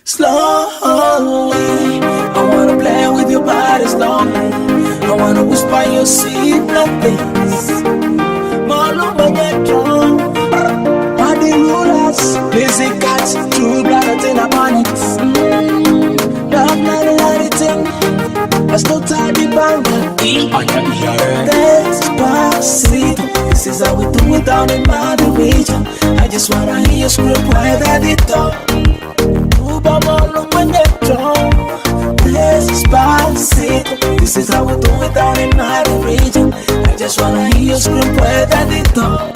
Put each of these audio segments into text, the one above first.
Slowly, I wanna play with your body slowly. I wanna whisper your sweet nothings. Molo Magneto, Paddy Rulas, Lizy, Kurdz, true blood in a panic. Love not anything. I still tie the banger. Despacito, this is how we do it down in my region. I just wanna hear you scream right at the top. Despacito, this is how we do it down in my region. I just wanna hear you scream right at the top.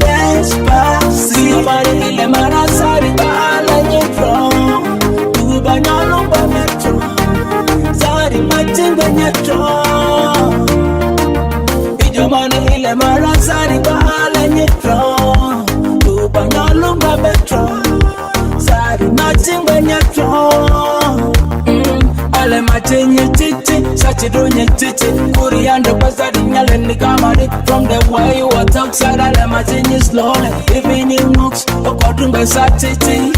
Despacito, Marile Marasari Bala Nyetro, Ubanyalo Bametro, Sari Matinga Nyetro, Ijomanile Marasari Bala Nyetro, Ubanyalo Bametro, Sari Matinga Nyetro. Ale machenye titi, sachidonye titi, Kuriando Pasadi Nyaleni Kamari. From the way you walk outside, ale machenye slowly. Even in looks, according by Satiti.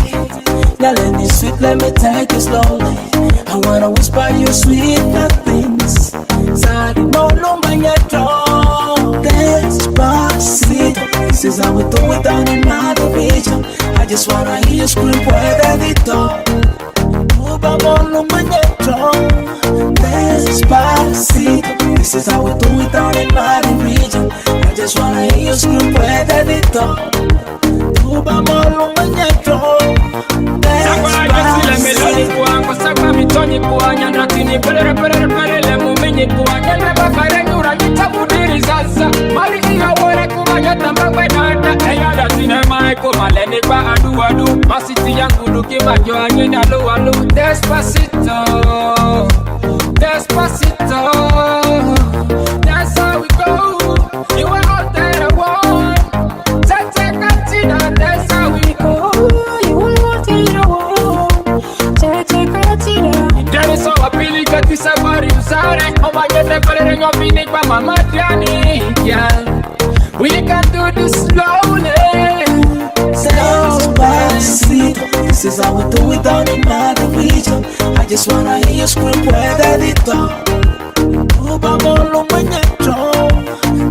Nyaleni sweet, let me take it slowly. I wanna whisper your sweet nothings. Sadi Molo Magneto, Despacito, this is how we do it down in my region. I just wanna hear you scream right at the top. Despacito, this is how we do it down in my region. I just wanna hear you scream right at the top. Despacito, Despacito, that's how we go. You are all that I want. That's how we go. You are all that I want. There is so appealing that this is what you say. Oh my God, the feeling of being by Mama Johnny. Yeah, we can do this slowly. Despacito, this is how we do it down in my region. I just wanna hear you scream right at the top.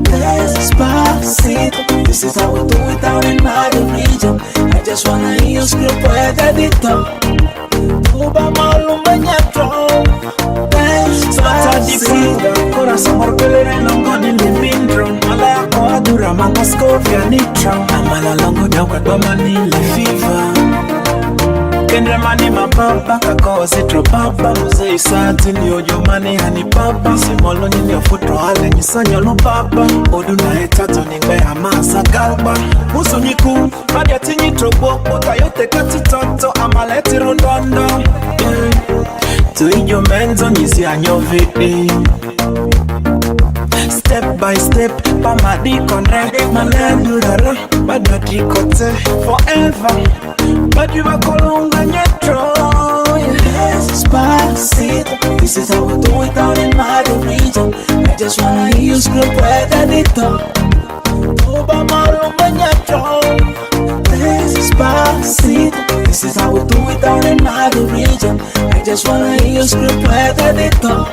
Despacito, this is how we do it down in my region. I just wanna hear you scream right at the top. Despacito, corazón orpelere longo ni limbindro. Mala ya koadura mangoskovia nitro. Amala longo nyauka doma ni le fever. Kendre mani mapapa kako sitro papa. Muze isati ni ojo mani hani papa. Simolo nini ofutro hale nisanyo lo papa. Odu na etato ningbe amasa galba. Musu niku, madia tinyi trobo. Ota yote kati tonto amaleti rondondo. To your menzo nisi anyovete. Step by step, pamadi konre. Manadurara, badati kote. Forever, badi wakolonga nyetro. Despacito, this is how we do it down in my region. I just wanna hear you scream right at the top. Despacito, this is how we do it down in my region. I just wanna hear you scream right at the top.